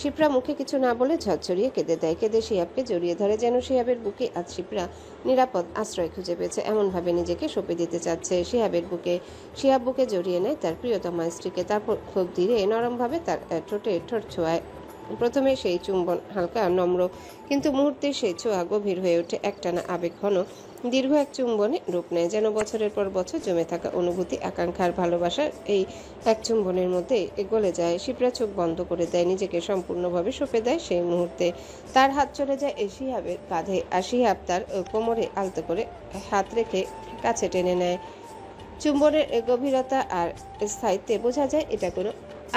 শিপ্রা মুখে কিছু না বলে ঝরঝরিয়ে কেঁদে দেয়। কেঁদে শিহাবকে জড়িয়ে ধরে, যেন শিহাবের বুকে আজ শিপ্রা নিরাপদ আশ্রয় খুঁজে পেয়েছে। এমনভাবে নিজেকে সঁপে দিতে চাচ্ছে শিহাবের বুকে। শিহাব বুকে জড়িয়ে নেয় তার প্রিয়তমা স্ত্রীকে। তারপর খুব ধীরে নরমভাবে তার ঠোঁটে ঠোঁট ছোঁয়ায়। প্রথমে সেই চুম্বন হালকা নম্র, কিন্তু মুহূর্তে সেই ছোঁয়া গভীর হয়ে ওঠে, একটানা আবেগ ঘন। দীর্ঘ এক চুম্বনে রূপ নেয়, যেন বছরের পর বছর জমে থাকা অনুভূতি, আকাঙ্ক্ষার, ভালোবাসার এই এক চুম্বনের মধ্যে গলে যায়। শিপ্রা চোখ বন্ধ করে দেয়, নিজেকে সম্পূর্ণভাবে সঁপে দেয় সেই মুহূর্তে। তার হাত চলে যায় শিহাবের কাঁধে, আর শিহাব তার কোমরে আলতো করে হাত রেখে কাছে টেনে নেয়। চুম্বনের গভীরতা আর স্থায়িত্বে বোঝা যায় এটা কোনো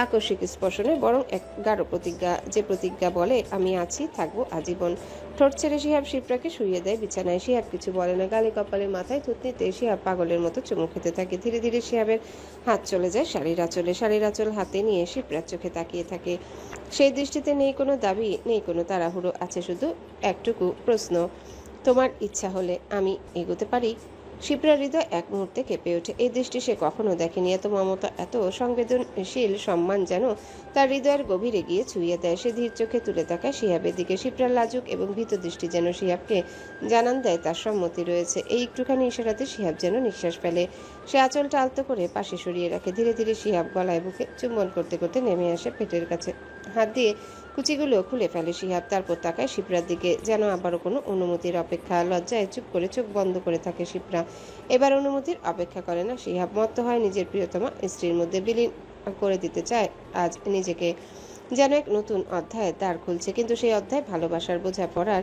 আকস্মিক স্পর্শ নয়, বরং এক গাঢ় প্রতিজ্ঞা, যে প্রতিজ্ঞা বলে আমি আছি, থাকবো আজীবন। ঠোঁট ছেড়ে শিহাব শিপ্রাকে শুইয়ে দেয় বিছানায়। শিহাব কিছু বলে না, গালে কপালে মাথায় থুতনিতে শিহাব পাগলের মতো চুমু খেতে থাকে। ধীরে ধীরে শিহাবের হাত চলে যায় শাড়ির আঁচলে, শাড়ির আঁচল হাতে নিয়ে শিপ্রার চোখে তাকিয়ে থাকে। সেই দৃষ্টিতে নেই কোনো দাবি, নেই কোনো তাড়াহুড়ো, আছে শুধু একটুকু প্রশ্ন, তোমার ইচ্ছা হলে আমি এগোতে পারি? শিপ্রার হৃদয় এক মুহূর্তে কেঁপে ওঠে। এই দৃষ্টি সে কখনো দেখেনি, এত মমতা, এত সংবেদনশীল সম্মান যেন তার হৃদয়ের গভীরে গিয়ে ছুঁয়ে দেয়। সে ধীর চোখে তুলে তাকায় শিহাবের দিকে। শিপ্রার লাজুক এবং ভীত দৃষ্টি যেন শিহাবকে জানান দেয় তার সম্মতি রয়েছে। এই একটুখানি ইশারাতে শিহাব যেন নিঃশ্বাস ফেলে। সে আঁচলটা আলতো করে পাশে সরিয়ে রাখে। ধীরে ধীরে শিহাব গলায় বুকে চুম্বন করতে করতে নেমে আসে পেটের কাছে। হাত দিয়ে কুচিগুলো খুলে ফেলে শিহাব। তারপর তাকায় শিপ্রার দিকে, যেন আবারও কোনো অনুমতির অপেক্ষা। লজ্জায় চুপ করে চোখ বন্ধ করে থাকে শিপ্রা। এবার অনুমতির অপেক্ষা করে না শিহাব। মত্ত হয় নিজের প্রিয়তমা স্ত্রীর মধ্যে, বিলীন করে দিতে চায় আজ নিজেকে। যেন এক নতুন অধ্যায়ের দ্বার খুলছে, কিন্তু সেই অধ্যায় ভালোবাসার, বোঝাপড়ার,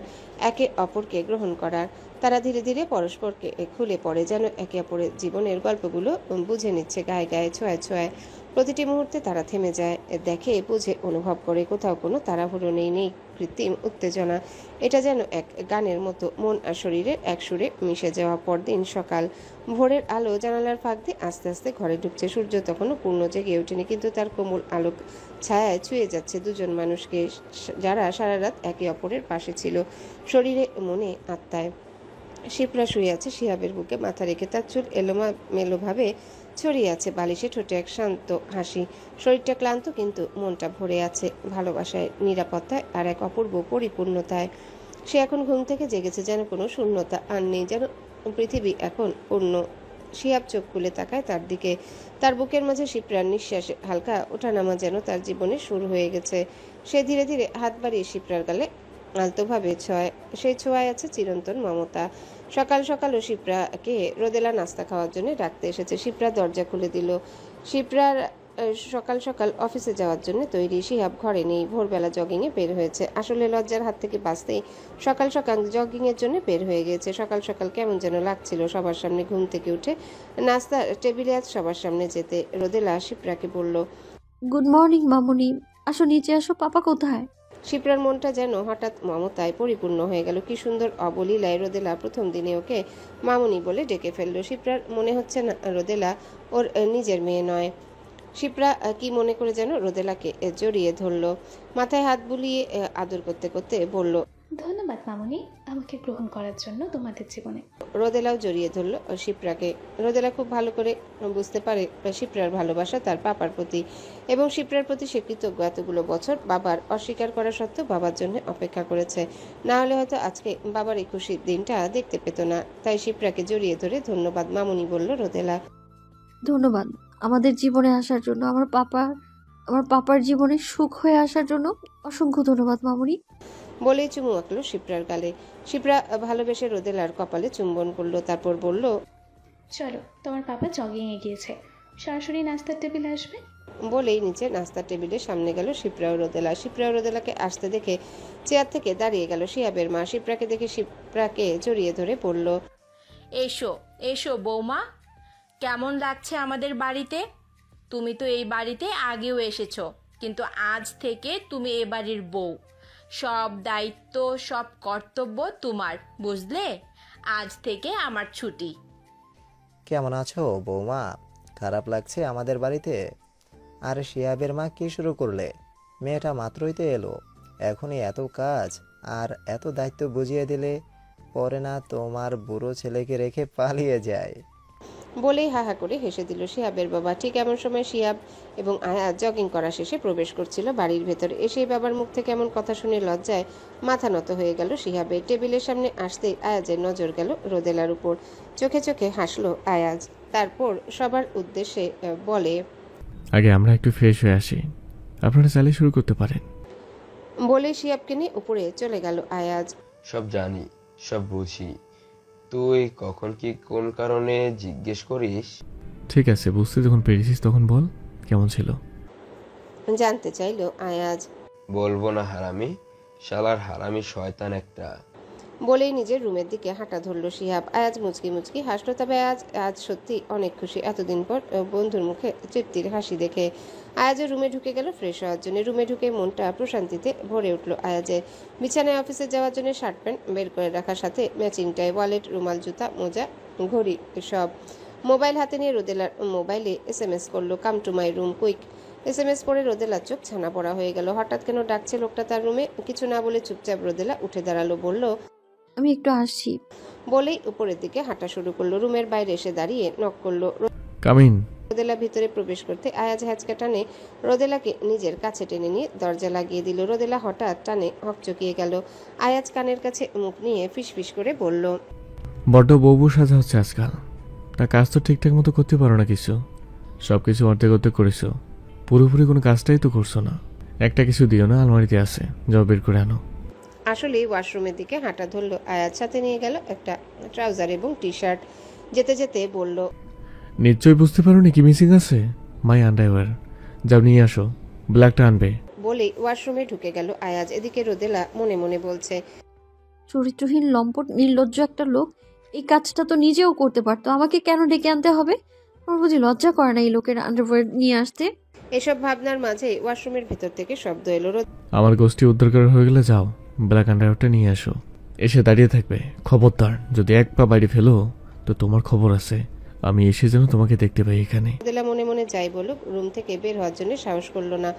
একে অপরকে গ্রহণ করার। তারা ধীরে ধীরে পরস্পরকে খুলে পড়ে, যেন একে অপরের জীবনের গল্পগুলো বুঝে নিচ্ছে গায়ে গায়ে, ছোঁয়ায় ছোঁয়ায়। প্রতিটি মুহূর্তে তারা থেমে যায়, দেখে, বুঝে, অনুভব করে। কোথাও কোনো তাড়াহুড়ো নেই, নেই কৃত্রিম উত্তেজনা। এটা যেন এক গানের মতো, মন আর শরীরের এক সুরে মিশে যাওয়া। পরদিন সকাল, ভোরের আলো জানালার ফাঁক দিয়ে আস্তে আস্তে ঘরে ঢুকছে। সূর্য তখনও পূর্ণ জেগে ওঠেনি, কিন্তু তার কোমল আলোক ছায়ায় ছুঁয়ে যাচ্ছে দুজন মানুষকে, যারা সারা রাত একে অপরের পাশে ছিল, শরীরে, মনে, আত্মায়। শিপ্রা শুয়ে আছে শিহাবের বুকে, মাথা রেখে। তার চুল এলোমেলোভাবে ছড়িয়ে আছে বালিশে, ঠোঁটে এক শান্ত হাসি। শরীরটা ক্লান্ত, কিন্তু মনটা ভরে আছে ভালোবাসায়, নিরাপত্তায় আর এক অপূর্ব পরিপূর্ণতায়। সে এখন ঘুম থেকে জেগেছে, যেন কোনো শূন্যতা আর নেই, যেন পৃথিবী এখন পূর্ণ। শিহাব চোখ খুলে তাকায় তার দিকে। তার বুকের মাঝে শিপ্রার নিঃশ্বাস হালকা ওঠানামা, যেন তার জীবনে শুরু হয়ে গেছে। সে ধীরে ধীরে হাত বাড়িয়ে শিপ্রার গালে আলতোভাবে ছোঁয়। সেই ছোঁয়ায় আছে চিরন্তন মমতা। সকাল সকালও শিপ্রাকে রোদেলা নাস্তা খাওয়ার জন্য ডাকতে এসেছে। শিপ্রা দরজা খুলে দিল। শিপ্রার সকাল সকাল অফিসে যাওয়ার জন্য তৈরি। শিহাব ঘরে নেই, ভোরবেলা জগিংয়ে বের হয়েছে। আসলে লজ্জার হাত থেকে বাঁচতেই সকাল সকাল জগিংয়ের জন্য বের হয়ে গিয়েছে। সকাল সকাল কেমন যেন লাগছিল সবার সামনে ঘুম থেকে উঠে নাস্তা টেবিলে আজ সবার সামনে যেতে। রোদেলা শিপ্রাকে বলল, গুড মর্নিং মামুনি, আসো নিচে আসো, পাপা কোথায়? শিপ্রার মনটা যেন হঠাৎ মমতায় পরিপূর্ণ হয়ে গেল। কি সুন্দর অবলীলায় রোদেলা প্রথম দিনে ওকে মামুনি বলে ডেকে ফেলল। শিপ্রার মনে হচ্ছে না রোদেলা ওর নিজের মেয়ে নয়। শিপ্রা কি মনে করে যেন রোদেলাকে জড়িয়ে ধরল, মাথায় হাত বুলিয়ে আদর করতে করতে বলল, ধন্যবাদ মামুনি, আমাকে গ্রহণ করার জন্য তোমাদের জীবনে। রোদেলাও জড়িয়ে ধরল শিপ্রাকে। রোদেলা খুব ভালো করে বুঝতে পারে শিপ্রার ভালোবাসা তার পাপার প্রতি, এবং শিপ্রার প্রতি সে কৃতজ্ঞ। এতগুলো বছর বাবার অস্বীকার করা সত্ত্বেও বাবার জন্য অপেক্ষা করেছে। না হলে হয়তো আজকে বাবার এই খুশির দিনটা দেখতে পেত না। তাই শিপ্রাকে জড়িয়ে ধরে ধন্যবাদ মামুনি বলল রোদেলা। ধন্যবাদ আমাদের জীবনে আসার জন্য, আমার পাপার জীবনে সুখ হয়ে আসার জন্য অসংখ্য ধন্যবাদ মামুনি। বলেই চুমু আঁকল শিপ্রার গালে। শিপ্রা ভালোবেসে রোদেলার কপালে চুম্বন করলো, তারপর বলল, চলো, তোমার পাপা জগিংয়ে গিয়েছে, সরাসরি নাস্তার টেবিলে আসবে। বলেই নিচে নাস্তার টেবিলের সামনে গেল শিপ্রা ও রোদেলা। শিপ্রা ও রোদেলাকে আসতে দেখে চেয়ার থেকে দাঁড়িয়ে গেল শিহাবের মা। শিপ্রাকে দেখে শিপ্রাকে জড়িয়ে ধরে পড়ল, এসো এসো বৌমা, কেমন লাগছে আমাদের বাড়িতে? তুমি তো এই বাড়িতে আগেও এসেছো, কিন্তু আজ থেকে তুমি এ বাড়ির বউ। সব দায়িত্ব, সব কর্তব্য তোমার, বুঝলে? আজ থেকে আমার ছুটি। কেমন আছো বৌমা? খারাপ লাগছে আমাদের বাড়িতে? আর শিয়াবের মা কি শুরু করলে? মেয়েটা মাত্রই তো এলো, এখনই এত কাজ আর এত দায়িত্ব বুঝিয়ে দিলে পরে না তোমার বুড়ো ছেলেকে রেখে পালিয়ে যায়। বলেই হাহা করে হেসে দিল শিহাবের বাবা। ঠিক এমন সময় শিহাব এবং আয়াজ জগিং করা শেষে প্রবেশ করছিল বাড়ির ভেতরে। এসেই বাবার মুখ থেকে এমন কথা শুনে লজ্জায় মাথা নত হয়ে গেল শিহাবের। টেবিলের সামনে আসতেই আয়াজের নজর গেল রোদেলার উপর। চোখে চোখে হাসলো আয়াজ, তারপর সবার উদ্দেশ্যে বলে, আগে আমরা একটু ফ্রেশ হয়ে আসি, আপনারা চালিয়ে শুরু করতে পারেন। বলে শিহাবকে নিয়ে উপরে চলে গেল আয়াজ। সব জানি, সব বুঝি, তুই কখন কি কোন কারণে জিজ্ঞেস করিস? ঠিক আছে, বুঝতে যখন পেরেছিস তখন বল কেমন ছিল। জানতে চাইলো আয়াজ। বলবো না হারামি, শালার হারামি শয়তান একটা। বলেই নিজের রুমের দিকে হাঁটা ধরল শিহাব। আয়াজ মুচকি মুচকি হাসলো। তবে আজ সত্যি অনেক খুশি এতদিন পর বন্ধুর মুখে তৃপ্তির হাসি দেখে। আয়াজের রুমে ঢুকে গেল ফ্রেশ হওয়ার জন্য। রুমে ঢুকে মনটা প্রশান্তিতে ভরে উঠল আয়াজের। বিছানায় অফিসে যাওয়ার জন্য শার্ট প্যান্ট বের করে রাখার সাথে ম্যাচিং টাই, ওয়ালেট, রুমাল, জুতা, মোজা, ঘড়ি সব। মোবাইল হাতে নিয়ে রোদেলার মোবাইলে SMS করলো, come to my room quick. SMS পড়ে রোদেলার চোখ ছানা পড়া হয়ে গেল। হঠাৎ কেন ডাকছে লোকটা তার রুমে? কিছু না বলে চুপচাপ রোদেলা উঠে দাঁড়ালো, বলল, আমি একটু আসছি। বলেই উপরের দিকে হাঁটা শুরু করলো। রুমের বাইরে এসে দাঁড়িয়ে নক করলো। কামিন। রোদেলা ভিতরে প্রবেশ করতে আয়াজ হ্যাচকা টানে রোদেলাকে নিজের কাছে টেনে নিয়ে দরজা লাগিয়ে দিল। রোদেলা হঠাৎ টানে হকচকিয়ে গেল। আয়াজ কানের কাছে মুখ নিয়ে ফিসফিস করে বলল, বড্ড বউ সাজা হচ্ছে আজকাল। তা কাজ তো ঠিকঠাক মতো করতে পারো না, কিছু সব কিছু অর্ধেক অর্ধেক করেছো, পুরোপুরি কোনো কাজটাই তো করছো না। একটা কিছু দিও না, আলমারিতে আছে, যাও বের করে আনো। আসলে ওয়াশরুমের দিকে হাঁটা ধরলো আয়াজ। সাথে নিয়ে গেল একটা ট্রাউজার এবং টি-শার্ট। যেতে যেতে বলল, নিশ্চয়ই বুঝতে পারো নি কি মিসিং আছে। মাই আন্ডারওয়্যার, যাও নিয়ে আসো, ব্ল্যাকটা আনবে। বলেই ওয়াশরুমে ঢুকে গেল আয়াজ। এদিকে রোদেলা মনে মনে বলছে, চরিত্রহীন লম্পট নির্লজ্জ একটা লোক এই কাজটা তো নিজেও করতে পারতো, আমাকে কেন ডেকে আনতে হবে? আমার বুঝি লজ্জা করে না এই লোকের আন্ডারওয়্যার নিয়ে আসতে? এসব ভাবনার মাঝে ওয়াশরুমের ভেতর থেকে শব্দ এলো। আমার গোষ্ঠী উদ্ধার করা হয়ে গেলে যাও ব্ল্যাক আন্ডারওয়্যারটা নিয়ে আসো। এসে দাঁড়িয়ে থাকবে, খবরদার যদি এক পা বাইরে ফেলো তো তোমার খবর আছে। আমি এসে যেন তোমাকে দেখতে পাই এখানে। রোদেলা মনে মনে যাই বলুক, রুম থেকে বের হওয়ার জন্য সাহস করলো না।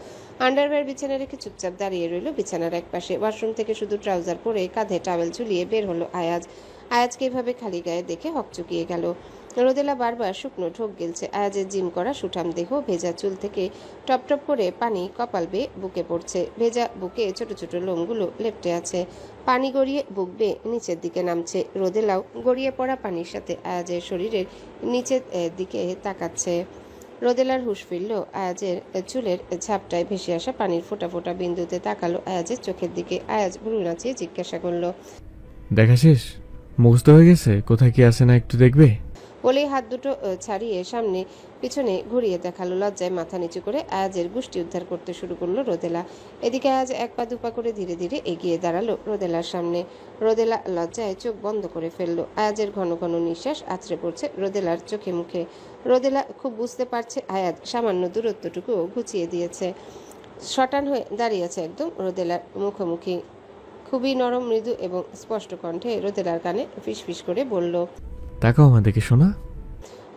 আন্ডারওয়্যার বিছানা রেখে চুপচাপ দাঁড়িয়ে রইল বিছানার এক পাশে। ওয়াশরুম থেকে শুধু ট্রাউজার পরে কাঁধে টাওয়েল ঝুলিয়ে বের হলো আয়াজ। আয়াজকে এভাবে খালি গায়ে দেখে হকচকিয়ে গেল। রোদেলা বারবার শুকনো ঢোক গিলছে। আয়াজের জিম করা সুঠাম দেহ, ভেজা চুল থেকে টপ টপ করে পানি কপাল বেয়ে বুকে পড়ছে। ভেজা বুকে ছোট ছোট লোমগুলো লেপ্টে আছে। পানি গড়িয়ে বুক বেয়ে নিচের দিকে নামছে। রোদেলাও গড়িয়ে পড়া পানির সাথে আয়াজের শরীরের নিচের দিকে তাকাচ্ছে। রোদেলার হুঁশ ফিরল। আয়াজের চুলের ঝাপটায় ভেসে আসা পানির ফোঁটা ফোঁটা বিন্দুতে তাকালো আয়াজের চোখের দিকে। আয়াজ ভ্রু নাচিয়ে জিজ্ঞাসা করলো, দেখা শেষ? মুখস্থ হয়ে গেছে? কোথায় কি আছে না একটু দেখবে? বলেই হাত দুটো ছাড়িয়ে সামনে পিছনে ঘুরিয়ে দেখালো। লজ্জায় মাথা নিচু করে আয়াজের গোষ্ঠী উদ্ধার করতে শুরু করলো রোদেলা। এদিকে আয়াজ এক পা দুপা করে ধীরে ধীরে এগিয়ে দাঁড়ালো রোদেলার সামনে। রোদেলা লজ্জায় চোখ বন্ধ করে ফেললো। আয়াজের ঘন ঘন নিঃশ্বাস আছড়ে পড়ছে রোদেলার চোখে মুখে। রোদেলা খুব বুঝতে পারছে আয়াজ সামান্য দূরত্বটুকু ঘুচিয়ে দিয়েছে। শটান হয়ে দাঁড়িয়ে আছে একদম রোদেলার মুখোমুখি। খুবই নরম, মৃদু এবং স্পষ্ট কণ্ঠে রোদেলার কানে ফিসফিস করে বলল, তাকাও আমার দিকে শোনা।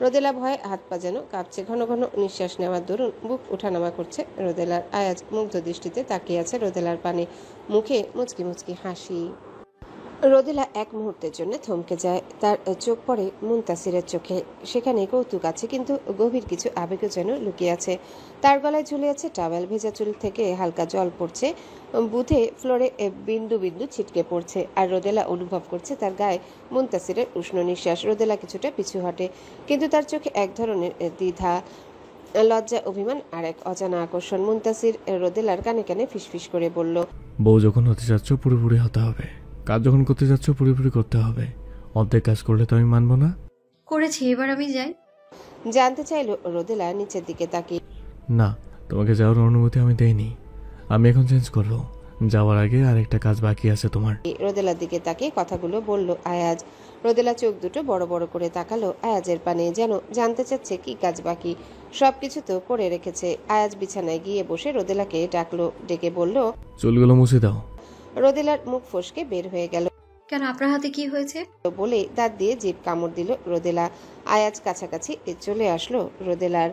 রোদেলা ভয়ে হাত পা যেন কাঁপছে। ঘন ঘন নিঃশ্বাস নেওয়ার দরুন বুক ওঠানামা করছে রোদেলার। আয়াজ মুগ্ধ দৃষ্টিতে তাকিয়ে আছে রোদেলার পানে, মুখে মুচকি মুচকি হাসি। রোদেলা এক মুহূর্তের জন্য থমকে যায়। তার চোখ পড়ে মুনতাসিরের চোখে। সেখানে কৌতুক আছে, কিন্তু গভীর কিছু আবেগও যেন লুকিয়ে আছে। তার গলায় ঝুলে আছে টাওয়েল। ভেজা চুল থেকে হালকা জল পড়ছে, বুথে ফ্লোরে বিন্দু বিন্দু ছিটকে পড়ছে। আর রোদেলা অনুভব করছে তার গায়ে মুনতাসিরের উষ্ণ নিঃশ্বাস। রোদেলা কিছুটা পিছু হটে, কিন্তু তার চোখে এক ধরনের দ্বিধা, লজ্জা, অভিমান আর এক অজানা আকর্ষণ। মুনতাসির রোদেলার কানে কানে ফিসফিস করে বলল, বউ যখন হতে যাচ্ছ পুরোপুরি হতে হবে, কাজ যখন করতে যাচ্ছ পুরোপুরি করতে হবে। অর্ধেক কাজ করলে তো আমি মানবো না। করেছি, এবার আমি যাই। জানতে চাইল রোদেলা নিচের দিকে তাকিয়ে। না, তোমাকে যাওয়ার অনুমতি আমি দেইনি। আমি এখন চেঞ্জ করবো। যাওয়ার আগে আরেকটা কাজ বাকি আছে তোমার। রোদেলার দিকে তাকিয়ে কথাগুলো বলল আয়াজ। রোদেলা চোখ দুটো বড় বড় করে তাকালো আয়াজের পানে, যেন জানতে চাচ্ছে কি কাজ বাকি। সবকিছু তো করে রেখেছে। আয়াজ বিছানায় গিয়ে বসে রোদেলাকে ডাকলো, ডেকে বলল, চুলগুলো মুছে দাও। রোদেলার মুখ ফসকে বের হয়ে গেল। কেন, আপনার হাতে কি হয়েছে? বলে দাঁত দিয়ে জিভ কামড় দিল রোদেলা। আয়াজ কাছাকাছি চলে আসলো রোদেলার।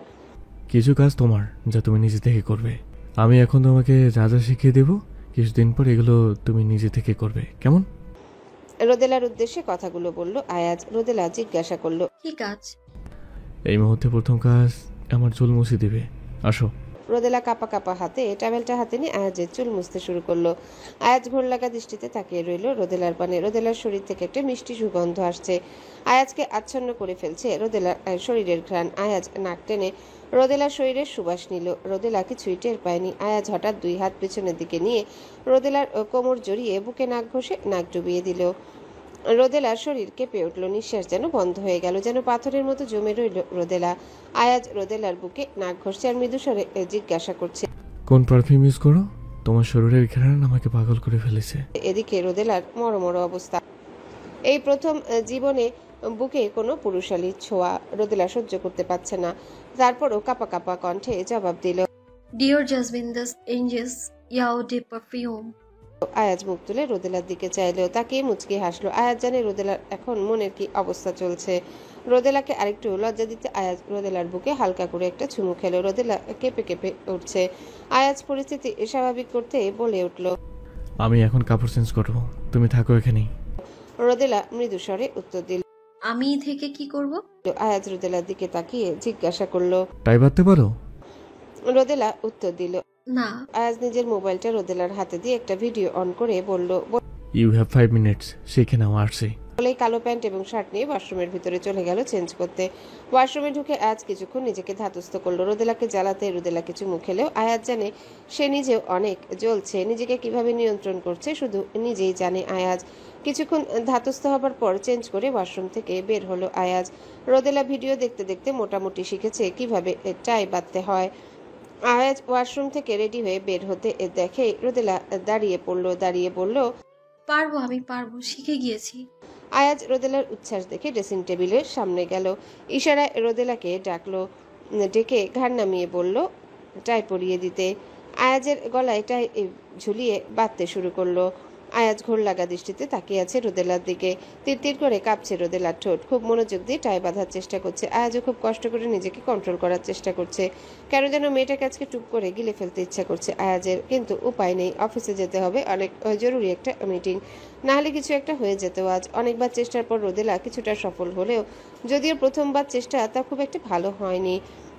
কিছু কাজ তোমার, যা তুমি নিজে থেকে করবে। আমি এখন তোমাকে যা যা শিখিয়ে দেবো, কিছুদিন পর এগুলো তুমি নিজে থেকে করবে, কেমন? রোদেলার উদ্দেশ্যে কথাগুলো বলল আয়াজ। রোদেলা জিজ্ঞাসা করলো, কি কাজ? এই মুহূর্তে প্রথম কাজ আমার চুল মুছে দিবে। আসো। রোদেলা কাপা কাপা হাতে টাওয়েলটা হাতে নিয়ে আয়াজের চুল মুছতে শুরু করলো। আয়াজ ঘোর লাগা দৃষ্টিতে তাকিয়ে রইল রোদেলার পানে। রোদেলার শরীর থেকে একটা মিষ্টি সুগন্ধ আসছে, আয়াজকে আচ্ছন্ন করে ফেলছে রোদেলার শরীরের ঘ্রাণ। আয়াজ নাক টেনে রোদেলার শরীরের সুবাস নিল। রোদেলা কিছুই টের পায়নি। আয়াজ হঠাৎ দুই হাত পেছনের দিকে নিয়ে রোদেলার কোমর জড়িয়ে বুকে নাক ঘষে নাক ডুবিয়ে দিল। রোদেলার শরীর কেঁপে উঠল, নিঃশ্বাস যেন বন্ধ হয়ে গেল, যেন পাথরের মতো জমে রইল রোদেলা। আয়াজ রোদেলার বুকে নাক ঘষছে আর মৃদু স্বরে জিজ্ঞাসা করছে, কোন পারফিউম ইউজ করো? তোমার শরীরের ঘ্রাণ আমাকে পাগল করে ফেলেছে। এদিকে রোদেলার মরমর অবস্থা। এই প্রথম জীবনে বুকে কোনো পুরুষালী ছোঁয়া রোদেলা সহ্য করতে পারছে না। তারপরও কাপা কাপা কণ্ঠে জবাব দিল, ডিওর জাসমিন দাস এঞ্জেলস ইয়াও ডে পারফিউম। আয়াজ মুখ তুলে রোদেলার দিকে চাইলেও তাকে মুচকি হাসলো। আয়াজ জানে রোদেলার এখন মনের কি অবস্থা চলছে। রোদেলাকে আরেকটু লজ্জা দিতে আয়াজ রোদেলার বুকে হালকা করে একটা চুমু খেলো। রোদেলা কেঁপে কেঁপে উঠছে। আয়াজ পরিস্থিতি স্বাভাবিক করতে বলে উঠল, আমি এখন কাপড় চেঞ্জ করবো, তুমি থাকো এখানেই। রোদেলা মৃদু স্বরে উত্তর দিল। আমি থেকে কি করব? আয়াজ রোদেলার দিকে তাকিয়ে জিজ্ঞাসা করলো। টাই বাঁধতে পারো? রোদেলা উত্তর দিল। না। আয়াজ নিজের মোবাইলটা রোদেলার হাতে দিয়ে একটা ভিডিও অন করে বলল, ইউ হ্যাভ 5 মিনিটস, শিখে নাও। আসছি। বলেই কালো প্যান্ট এবং শার্ট নিয়ে ওয়াশরুমের ভিতরে চলে গেল চেঞ্জ করতে। ওয়াশরুমে ঢুকে আয়াজ কিছুক্ষণ নিজেকে ধাতস্থ করলো। রোদেলাকে জ্বালাতে রোদেলা কিছু মুখ খেলেও আয়াজ জানে সে নিজেও অনেক জ্বলছে। নিজেকে কিভাবে নিয়ন্ত্রণ করছে শুধু নিজেই জানে আয়াজ। কিছুক্ষণ ধাতস্থ হবার পর চেঞ্জ করে ওয়াশরুম থেকে বের হলো আয়াজ। রোদেলা ভিডিও দেখতে দেখতে মোটামুটি শিখেছে কিভাবে টাই বাঁধতে হয়। আয়াজ ওয়াশরুম থেকে রেডি হয়ে বের হতে দেখে রোদেলা দাঁড়িয়ে বলল, পারবো, আমি পারবো, শিখে গিয়েছি। আয়াজ রোদেলার উচ্ছ্বাস দেখে ড্রেসিং টেবিলের সামনে গেল। ইশারায় রোদেলাকে ডাকলো, ডেকে ঘাড় নামিয়ে বলল টাই পরিয়ে দিতে। আয়াজের গলায় টাই ঝুলিয়ে বাঁধতে শুরু করলো। আয়াজ ঘোর লাগা দৃষ্টিতে তাকিয়ে আছে রোদেলার দিকে। তিরতির করে কাঁপছে রোদেলার ঠোঁট। খুব মনোযোগ দিয়ে টাই বাঁধার চেষ্টা করছে। আয়াজও খুব কষ্ট করে নিজেকে কন্ট্রোল করার চেষ্টা করছে। কেন যেন মেয়েটাকে আজকে টুপ করে গিলে ফেলতে ইচ্ছা করছে আয়াজের, কিন্তু উপায় নেই। অফিসে যেতে হবে, অনেক জরুরি একটা মিটিং, না হলে কিছু একটা হয়ে যেত আজ। অনেকবার চেষ্টার পর রোদেলা কিছুটা সফল হলেও, যদিও প্রথমবার চেষ্টা তা খুব একটা ভালো হয়নি,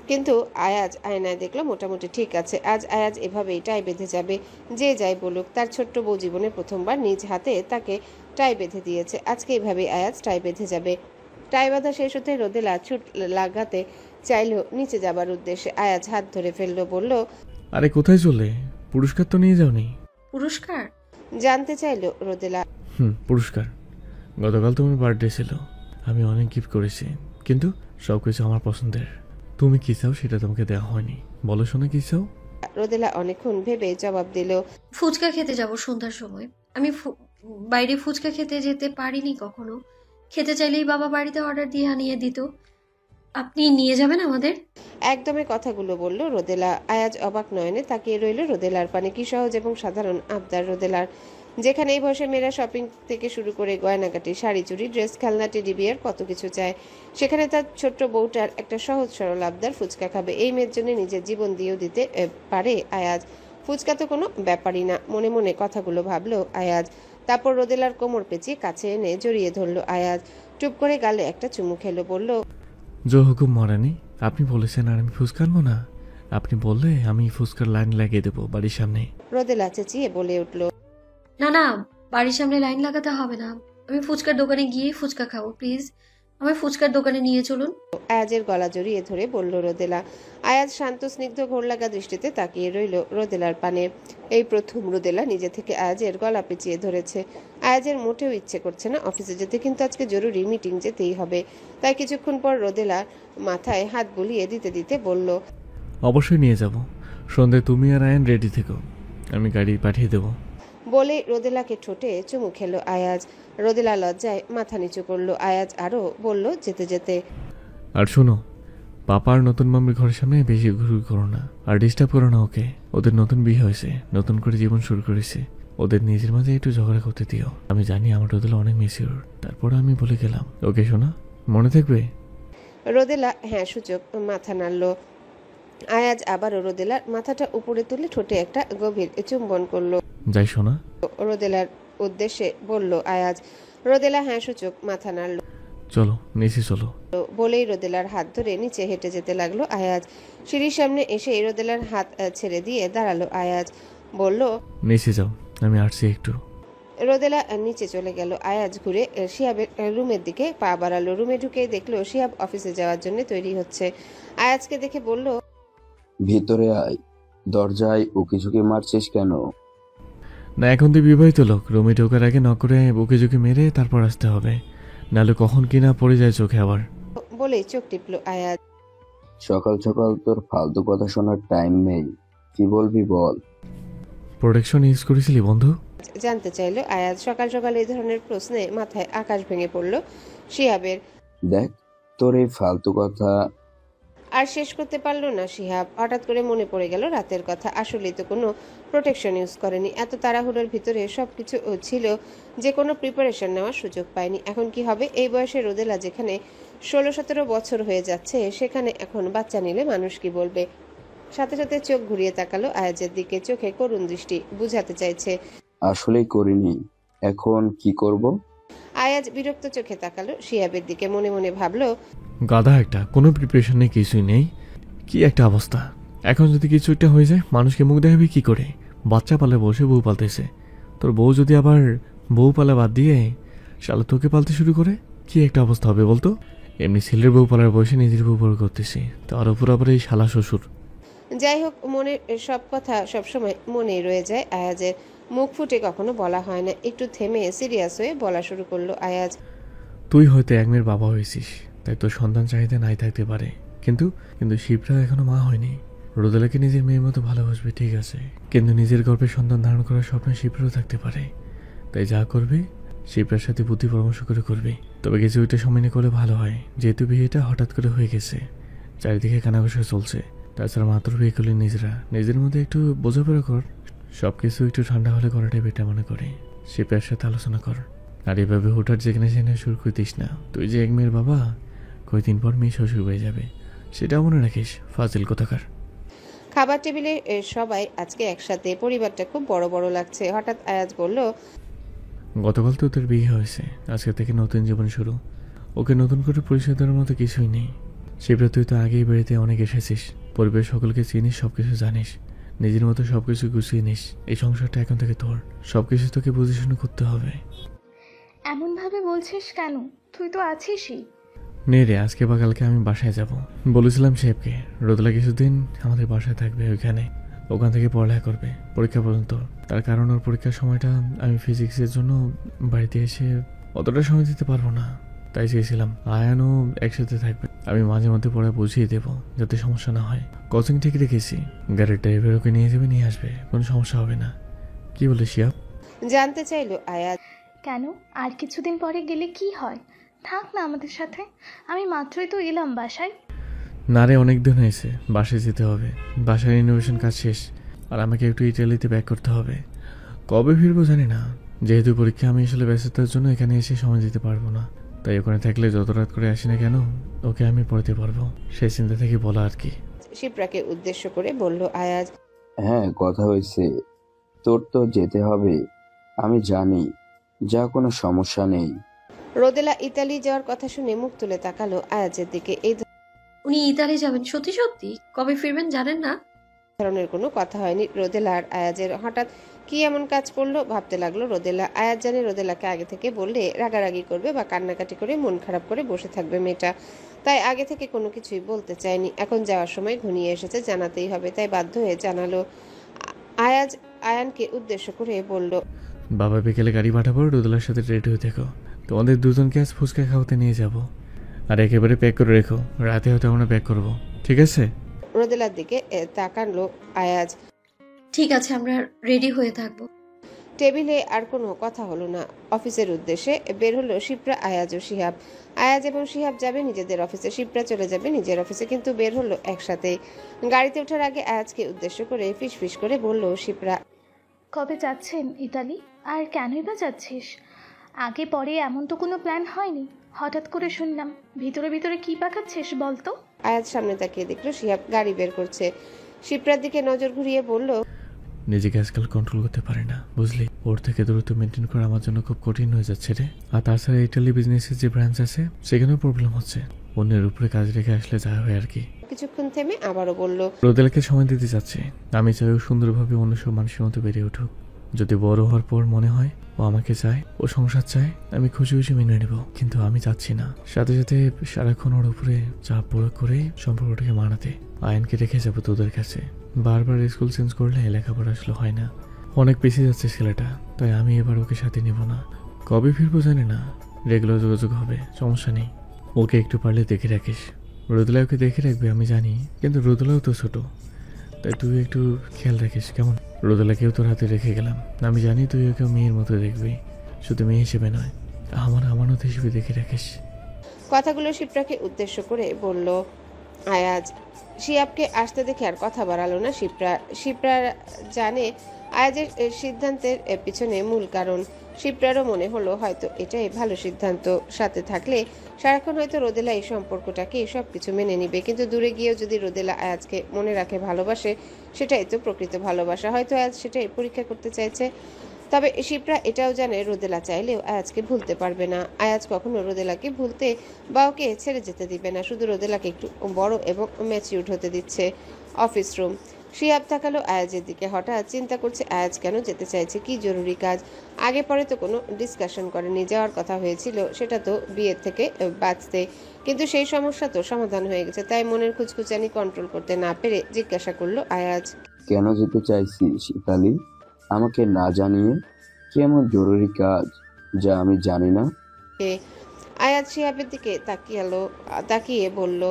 কিন্তু আয়াজ আয়নায় দেখলো মোটামুটি ঠিক আছে। আজ আয়াজ এভাবেই টাই বেঁধে যাবে, যে যাই বলুক। তার ছোট্ট বউ জীবনে প্রথমবার নিজ হাতে তাকে টাই বেঁধে দিয়েছে, আজকে এভাবেই আয়াজ টাই বেঁধে যাবে। টাই বাঁধা শেষ হতে রোদেলা ছুট লাগাতে চাইলো নিচে যাবার উদ্দেশ্যে। আয়াজ হাত ধরে ফেললো, বলল, আরে কোথায় চলে? পুরস্কার তো নিয়ে যাওনি? পুরস্কার? জানতে চাইলো রোদেলা। পুরস্কার গতকাল তোমার বার্থডে ছিল, আমি অনেক গিফট করেছি, কিন্তু সবকিছু আমার পছন্দের। তুমি কি চাও সেটা তোমাকে দেওয়া হয়নি। বলো শোনা, কি চাও? রোদেলা অনেকক্ষণ ভেবে জবাব দিল, ফুচকা খেতে যাব সন্ধ্যার সময়। আমি বাইরে ফুচকা খেতে যেতে পারিনি কখনো। খেতে চাইলেই বাবা বাড়িতে অর্ডার দিয়ে আনিয়ে দিত। আপনি নিয়ে যাবেন আমাদের? একদমে কথাগুলো বলল রোদেলা। আয়াজ অবাক নয়নে তাকিয়ে রইল রোদেলার পানে। কি সহজ এবং সাধারণ আবদার রোদেলার, যেখানে এই বয়সে মেয়েরা শপিং থেকে শুরু করে গয়নাগাটি, শাড়ি, চুড়ি, ড্রেস, খেলনা, টেডি বিয়ার কত কিছু চায়, সেখানে তার ছোট্ট বউটার একটা সহজ সরল আবদার ফুচকা খাবে। এই মেয়ের জন্য নিজের জীবন দিয়েও দিতে পারে আয়াজ। ফুচকা তো কোনো ব্যাপারই না, মনে মনে কথাগুলো ভাবলো আয়াজ। তারপর রোদেলার কোমর পেঁচিয়ে কাছে এনে জড়িয়ে ধরলো আয়াজ। চুপ করে গালে একটা চুমু খেলো, বলল, জো হুকুম মরানি, আপনি বলেছেন আর আমি ফুচকা আনবো না? আপনি বললে আমি ফুচকার লাইন লাগিয়ে দেবো বাড়ির সামনে। রোদেলা চেঁচিয়ে বলে উঠল, না না, বাড়ির সামনে লাইন লাগাতে হবে না। আমি ফুচকার দোকানে গিয়ে ফুচকা খাবো, প্লিজ আমায় ফুচকার দোকানে নিয়ে চলুন। আয়াজের গলা জড়িয়ে ধরে বলল রোদেলা। আয়াজ শান্ত স্নিগ্ধ ঘোর লাগা দৃষ্টিতে তাকিয়ে রইল রোদেলার পানে। এই প্রথম রোদেলা নিজে থেকে আয়াজের গলা পেঁচিয়ে ধরেছে। আয়াজের মোটেও ইচ্ছে করছে না অফিসে যেতে, কিন্তু আজকে জরুরি মিটিং যেতেই হবে। তাই কিছুক্ষণ পর রোদেলা মাথায় হাত বুলিয়ে দিতে দিতে বলল, অবশ্যই নিয়ে যাব। সন্ধ্যায় তুমি আর আয়ন রেডি থেকো, আমি গাড়ি পাঠিয়ে দেবো। বলে রোদেলাকে ঠোঁটে চুমু খেলো আয়াজ। রোদেলা লজ্জায় মাথা নিচু করলো। আয়াজ আরো বলল যেতে যেতে, আর শোনো, পাপা আর নতুন মাম্মির ঘরের সামনে বেশি ঘুরঘুর করো না, আর ডিস্টার্ব করো না ওকে। ওদের নতুন বিয়ে হয়েছে, নতুন করে জীবন শুরু করেছে, ওদের নিজের মাঝে একটু ঝগড়া করতে দিও। আমি জানি আমার রোদেলা অনেক মিসিউর, তারপর আমি বলে গেলাম। ওকে শোনা, মনে থাকবে? রোদেলা হ্যাঁ সূচক মাথা নাড়ল। আয়াজ আবারও রোদেলার মাথাটা উপরে তুলে ঠোঁটে একটা গভীর চুম্বন করলো। যাই শোনা। রোদেলার উদ্দেশ্যে বলল আয়াজ। রোদেলা হ্যাঁ সূচক মাথা নাড়ল। চলো নিচে চলো। বলেই রোদেলার হাত ধরে নিচে হেঁটে যেতে লাগলো আয়াজ। সিঁড়ির সামনে এসে রোদেলার হাত ছেড়ে দিয়ে দাঁড়ালো আয়াজ। বলল, নিচে যাও, আমি আসছি একটু। রোদেলা নিচে চলে গেল। আয়াজ ঘুরে শিহাবের রুমের দিকে পা বাড়ালো। রুমে ঢুকেই দেখলো শিহাব অফিসে যাওয়ার জন্য তৈরি হচ্ছে। আয়াজকে দেখে বলল, ভিতরে আয়। দরজায় উকিঝুঁকি মারছিস কেন? না, এখন তুই বিবাহিত লোক, রুমে ঢোকার আগে নক করে বুকে ঝুঁকে মেরে তারপর আসতে হবে, নাহলে কখন কিনা পড়ে যায় চোখে আবার। বলেই চোখ টিপলো আয়াজ। সকাল সকাল তোর ফালতু কথা শোনার টাইম নেই, কি বলবি বল। প্রোটেকশন ইউজ করেছিলি বন্ধু? জানতে চাইলো আয়াজ। সকাল সকাল এই ধরনের প্রশ্নে মাথায় আকাশ ভেঙে পড়ল শিহাবের। দেখ, তোর এই ফালতু কথা। আর শেষ করতে পারলো না শিহাব। হঠাৎ করে মনে পড়ে গেল রাতের কথা। আসলেই তো কোনো প্রোটেকশন ইউজ করেনি। এত তাড়াহুড়োর ভিতরে সবকিছু ছিল যে কোনো প্রিপারেশন নেওয়ার সুযোগ পায়নি। এখন কি হবে? এই বয়সে রোদেলা যেখানে 16-17 বছর হয়ে যাচ্ছে, সেখানে এখন বাচ্চা নিলে মানুষ কি বলবে? সাথে সাথে চোখ ঘুরিয়ে তাকালো আয়াজের দিকে। চোখে করুণ দৃষ্টি, বুঝাতে চাইছে। আসলেই করিনি, এখন কি করব? আয়াজ বিরক্ত চোখে তাকালো শিহাবের দিকে। মনে মনে ভাবলো, গাধা একটা, কোনো প্রিপারেশন নেই, কিছুই নেই। কি একটা অবস্থা! এখন যদি কিছু একটা হয়ে যায়, মানুষকে মুখ দেখাবে কি করে? বাচ্চা পালে বসে বউ পালতেছে, তোর বউ যদি আবার বউ পালা বাদ দিয়ে শালা তোকে পালতে শুরু করে, কি একটা অবস্থা হবে বলতো? এমনি ছেলের বউ পালার বয়সে নিজের বউ বড় করতেছি, তার উপর আবার এই শালা শ্বশুর। যাই হোক, মনের সব কথা সবসময় মনেই রয়ে যায় আয়াজের। মুখ ফুটে কখনো বলা হয় না। একটু থেমে সিরিয়াস হয়ে বলা শুরু করলো আয়াজ। তুই হয়তো এক মেয়ের বাবা হয়েছিস, তাই তোর সন্তান চাহিদা নাই থাকতে পারে, কিন্তু কিন্তু শিবরা এখনো মা হয়নি। রোদেলাকে নিজের মেয়ের মতো ভালোবাসবে ঠিক আছে, কিন্তু নিজের গর্ভে সন্তান ধারণ করার স্বপ্ন শিবরাও থাকতে পারে। তাই যা করবে শিবরার সাথে বুদ্ধি পরামর্শ করে করবে। তবে কিছু একটা সময় নিয়ে করলে ভালো হয়, যেহেতু বিয়েটা হঠাৎ করে হয়ে গেছে, চারিদিকে কানাঘষা চলছে। তাছাড়া মাত্র বিয়ে করলে নিজের মধ্যে একটু বোঝাপড়া কর, সবকিছু একটু ঠান্ডা হলে করাটাই বেটার মনে করে। শিবরার সাথে আলোচনা কর। আর এভাবে হুঠাৎ যেখানে সেখানে শুরু করে দিস না। তুই যে এক মেয়ের বাবা, কয়েকদিন পর মেয়ে শ্বশুর হয়ে যাবে, সেটাও মনে রাখিস, ফাজিল কোথাকার। খাবার টেবিলে সবাই আজকে একসাথে। পরিবারটা খুব বড় বড় লাগছে। হঠাৎ আয়াজ বলল, গতকাল তো তোর বিয়ে হয়েছে, আজকে থেকে নতুন জীবন শুরু। ওকে নতুন করে পরিচয় দেওয়ার মতো কিছুই নেই। শিবরা, তুই তো আগেই বাড়িতে অনেক এসেছিস, পরিবেশ সকলকে চিনিস, সবকিছু জানিস, নিজের মতো সবকিছু গুছিয়ে নিস। এই সংসারটা এখন থেকে তোর, সবকিছু তোকে বুঝে শুনে করতে হবে। এমনভাবে বলছিস কেন? তুই তো আছিসই। নে রে, আজকে বা কালকে আমি বাসায় যাব। বলেছিলাম সাহেবকে রোদেলা কিছুদিন আমাদের বাসায় থাকবে, ওখান থেকে পড়ালেখা করবে পরীক্ষা পর্যন্ত। তার কারণ ওর পরীক্ষার সময়টা আমি ফিজিক্সের জন্য বাড়িতে এসে অতটা সময় দিতে পারবো না, তাই চেয়েছিলাম আয়ানও একসাথে থাকবে। আমি মাঝে মধ্যে পড়া বুঝিয়ে দেবো যাতে সমস্যা না হয়। কোচিং ঠিক রেখেছি, গাড়ির ড্রাইভার ওকে নিয়ে যাবে, নিয়ে আসবে, কোনো সমস্যা হবে না। কি বলে শিয়াব? জানতে চাইলো আয়াজ। কেন? আর কিছুদিন পরে গেলে কি হয়? থাক না আমাদের সাথে। আমি মাত্রই তো এলাম বাসায়। না রে, অনেক দিন হয়েছে, বাসায় যেতে হবে। বাসার ইনোভেশন কাজ শেষ, আর আমাকে একটু ইটালিতে ব্যাক করতে হবে। কবে ফিরবো জানি না, যেহেতু পরীক্ষা। আমি আসলে ব্যস্ততার জন্য এখানে এসে সময় দিতে পারবো না, তাই ওখানে থাকলে যত রাত করে আসি না কেন ওকে আমি পড়তে পারবো, সেই চিন্তা থেকে বলা আর কি। শিপ্রাকে উদ্দেশ্য করে বলল আয়াজ। হ্যাঁ, কথা হয়েছে, তোর তো যেতে হবে, আমি জানি, যা কোনো সমস্যা নেই। রোদেলা ইতালি যাওয়ার কথা শুনে মুখ তুলে তাকালো আয়াজের দিকে। এই উনি ইতালি যাবেন? সত্যি সত্যি? কবে ফিরবেন জানেন না? ধরনের কোনো কথা হয়নি রোদেলা আর আয়াজের। হঠাৎ কি এমন কাজ পড়লো ভাবতে লাগলো রোদেলা। আয়াজ জানে রোদেলাকে আগে থেকে বললে রাগারাগি করবে বা কান্নাকাটি করে মন খারাপ করে বসে থাকবে মেয়েটা, তাই আগে থেকে কোনো কিছুই বলতে চায়নি। এখন যাওয়ার সময় ঘনিয়ে এসেছে, জানাতেই হবে, তাই বাধ্য হয়ে জানালো। আয়াজ আয়ানকে উদ্দেশ্য করে বলল, বাবা বিকেলে গাড়ি পাঠাবো, রোদেলার সাথে রেডি হয়ে থেকো। তোমাদের দুজনকে আজ ফুচকা খাওয়াতে নিয়ে যাব, আর একেবারে প্যাক করে রেখো, রাতে হয়তো আমরা প্যাক করবো, ঠিক আছে? রোদেলার দিকে তাকালো আয়াজ। ঠিক আছে, আমরা রেডি হয়ে থাকবো। টেবিলে আর কোনো কথা হলো না। অফিসের উদ্দেশ্যে বের হলো শিপ্রা, আয়াজ ও শিহাব। আয়াজ এবং শিহাব যাবে নিজেদের অফিসে, শিপ্রা চলে যাবে নিজের অফিসে, কিন্তু বের হলো একসাথে। গাড়িতে ওঠার আগে আয়াজকে উদ্দেশ্য করে ফিসফিস করে বলল শিপ্রা, কবে যাচ্ছেন ইতালি? আর কেনই বা যাচ্ছিস? আগে পরে এমন তো কোনো প্ল্যান হয়নি, হঠাৎ করে শুনলাম। ভিতরে ভিতরে কি পাকাচ্ছিস বলতো? আয়াজ সামনে তাকিয়ে দেখলো শিহাব গাড়ি বের করছে। শিপ্রার দিকে নজর ঘুরিয়ে বলল, নিজেকে আজকাল কন্ট্রোল করতে পারি না, বুঝলি? ওর থেকে দূরত্ব মেনটেন করা আমার জন্য খুব কঠিন হয়ে যাচ্ছে রে। আর তাছাড়া ইটালি বিজনেসের যে ব্রাঞ্চ আছে সেখানেও প্রবলেম হচ্ছে। অন্যের উপরে কাজ রেখে আসলে যা হয় আর কি। কিছুক্ষণ থেমে আবারও বলল, রোদেলাকে সময় দিতে চাচ্ছি। আমি চাই ও সুন্দরভাবে অন্য সব মানুষের মতো বেড়ে উঠুক। যদি বড় হওয়ার পর মনে হয় ও আমাকে চায়, ও সংসার চায়, আমি খুশি খুশি মেনে নেব। কিন্তু আমি চাচ্ছি না সাথে সাথে সারাক্ষণ ওর উপরে চাপ প্রয়োগ করে সম্পর্কটাকে মানাতে। আয়নকে রেখে যাবো তোদের কাছে। বারবার স্কুল চেঞ্জ করলে লেখাপড়া আসলে হয় না। অনেক পিছিয়ে যাচ্ছে ছেলেটা, তাই আমি এবার ওকে সাথে নেব না। কবে ফিরবো জানি না, রেগুলার যোগাযোগ হবে, সমস্যা নেই। ওকে একটু পারলে দেখে রাখিস। রোদেলা ওকে দেখে রাখবে আমি জানি, কিন্তু রোদেলাও তো ছোট, তাই তুই একটু খেয়াল রাখিস কেমন? রোদেলাকেও তোর হাতে রেখে গেলাম। আমি জানি তুই ওকে মেয়ের মতো দেখবি, শুধু মেয়ে হিসেবে নয়, আমার আমানত হিসেবে দেখে রাখিস। কথাগুলো শিপ্রাকে উদ্দেশ্য করে বলল আয়াজ। শিহাবকে আসতে দেখে আর কথা বাড়ালো না শিপ্রা জানে আয়াজের সিদ্ধান্তের পিছনে মূল কারণ। শিপ্রারও মনে হলো হয়তো এটাই ভালো সিদ্ধান্ত। সাথে থাকলে সারাক্ষণ হয়তো রোদেলা এই সম্পর্কটাকে সবকিছু মেনে নিবে, কিন্তু দূরে গিয়েও যদি রোদেলা আয়াজকে মনে রাখে, ভালোবাসে, সেটাই তো প্রকৃত ভালোবাসা। হয়তো আয়াজ সেটাই পরীক্ষা করতে চাইছে। তবে শিপ্রা এটাও জানে রোদেলা চাইলেও আয়াজকে ভুলতে পারবে না। আয়াজ কখনো রোদেলাকে ভুলতে বা ওকে ছেড়ে যেতে দিবে না, শুধু রোদেলাকে একটু বড় এবং ম্যাচিউরড হতে দিচ্ছে। Office room. শিহাব তাকালো আয়াজের দিকে। হঠাৎ চিন্তা করছে আয়াজ কেন যেতে চাইছে, কি জরুরি কাজ। আগে পরে তো কোনো ডিসকাশন করেনি। যাওয়ার কথা হয়েছিল সেটা তো বিয়ের থেকে বাঁচতে, কিন্তু সেই সমস্যা তো সমাধান হয়ে গেছে। তাই মনের খুচখুচানি কন্ট্রোল করতে না পেরে জিজ্ঞাসা করলো আয়াজ, কেন যেতে চাইছিস ইতালি? আমাকে না জানিয়ে? কেমন জরুরি কাজ যা আমি জানি না? আয়াজ শিহাবের দিকে তাকিয়ে বলল,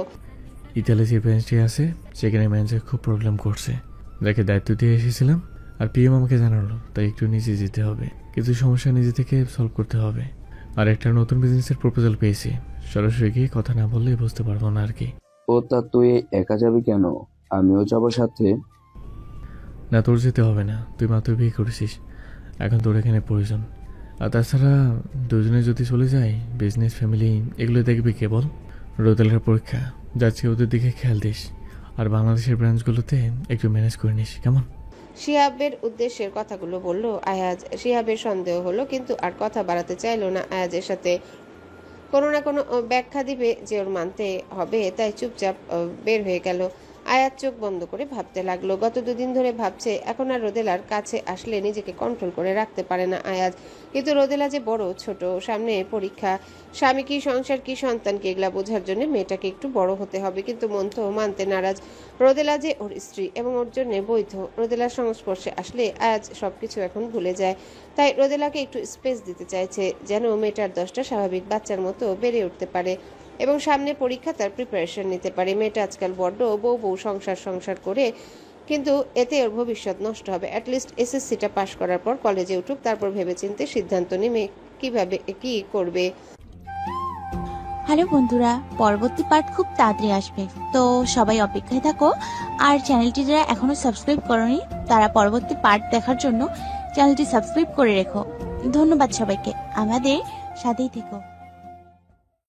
ইতালি যে ব্রাঞ্চটি আছে সেখানে ম্যানেজার খুব প্রবলেম করছে। যাকে দায়িত্ব দিয়ে এসেছিলাম আর পিএম আমাকে জানালো, তাই একটু নিজে যেতে হবে। কিছু সমস্যা নিজে থেকে সলভ করতে হবে। আর একটা নতুন বিজনেসের প্রপোজাল পেয়েছি, সরাসরি গিয়ে কথা না বললে বুঝতে পারবো না আর কি। ও তা তুই একা যাবি কেন? আমিও যাবো সাথে। না, তোর যেতে হবে না, তুই মাত্র বিয়ে করেছিস, এখন তোর এখানে প্রয়োজন। আর তাছাড়া দুজনে যদি চলে যায়, বিজনেস ফ্যামিলি এগুলো দেখবি কে বল? রোদেলার পরীক্ষা যাচ্ছে, ওদের দিকে খেয়াল দিস। আর বাংলাদেশের ব্রাঞ্চগুলোতে একটু ম্যানেজ করে নিস কেমন? শিহাবের উদ্দেশ্যের কথাগুলো বলল আয়াজ। শিহাবের সন্দেহ হলো, কিন্তু আর কথা বাড়াতে চাইলো না আয়াজের সাথে। কোনো না কোনো ব্যাখ্যা দিবে যে ওর মানতে হবে, তাই চুপচাপ বের হয়ে গেল। আয়াজ চোখ বন্ধ করে ভাবতে লাগলো। গত দুদিন ধরে ভাবছে এখন আর রোদেলার কাছে আসলে নিজেকে কন্ট্রোল করে রাখতে পারে না আয়াজ। কিন্তু রোদেলা যে বড় ছোট, সামনে পরীক্ষা, স্বামী কি সংসার কি সন্তান কি, এগুলা বোঝার জন্য মেয়েটাকে একটু বড় হতে হবে। কিন্তু মন তো মানতে নারাজ। রোদেলা যে ওর স্ত্রী এবং ওর জন্য বৈধ। রোদেলার সংস্পর্শে আসলে আয়াজ সবকিছু এখন ভুলে যায়। তাই রোদেলাকে একটু স্পেস দিতে চাইছে, যেন মেয়েটার 10টা স্বাভাবিক বাচ্চার মতো বেড়ে উঠতে পারে এবং সামনে পরীক্ষা তার প্রিপারেশন নিতে পারে। মেয়েটা আজকাল বড্ড বউ সংসার করে, কিন্তু এতে ওর ভবিষ্যৎ নষ্ট হবে। অ্যাটলিস্ট এসএসসিটা পাশ করার পর কলেজে উঠুক, তারপর ভেবেচিন্তে সিদ্ধান্ত নেবে কিভাবে কি করবে। হ্যালো বন্ধুরা, পরবর্তী পার্ট খুব তাড়াতাড়ি আসবে, তো সবাই অপেক্ষায় থাকো। আর চ্যানেলটি যারা এখনো সাবস্ক্রাইব করোনি তারা পরবর্তী পার্ট দেখার জন্য চ্যানেলটি সাবস্ক্রাইব করে রেখো। ধন্যবাদ সবাইকে, আমাদের সাথেই থেকো।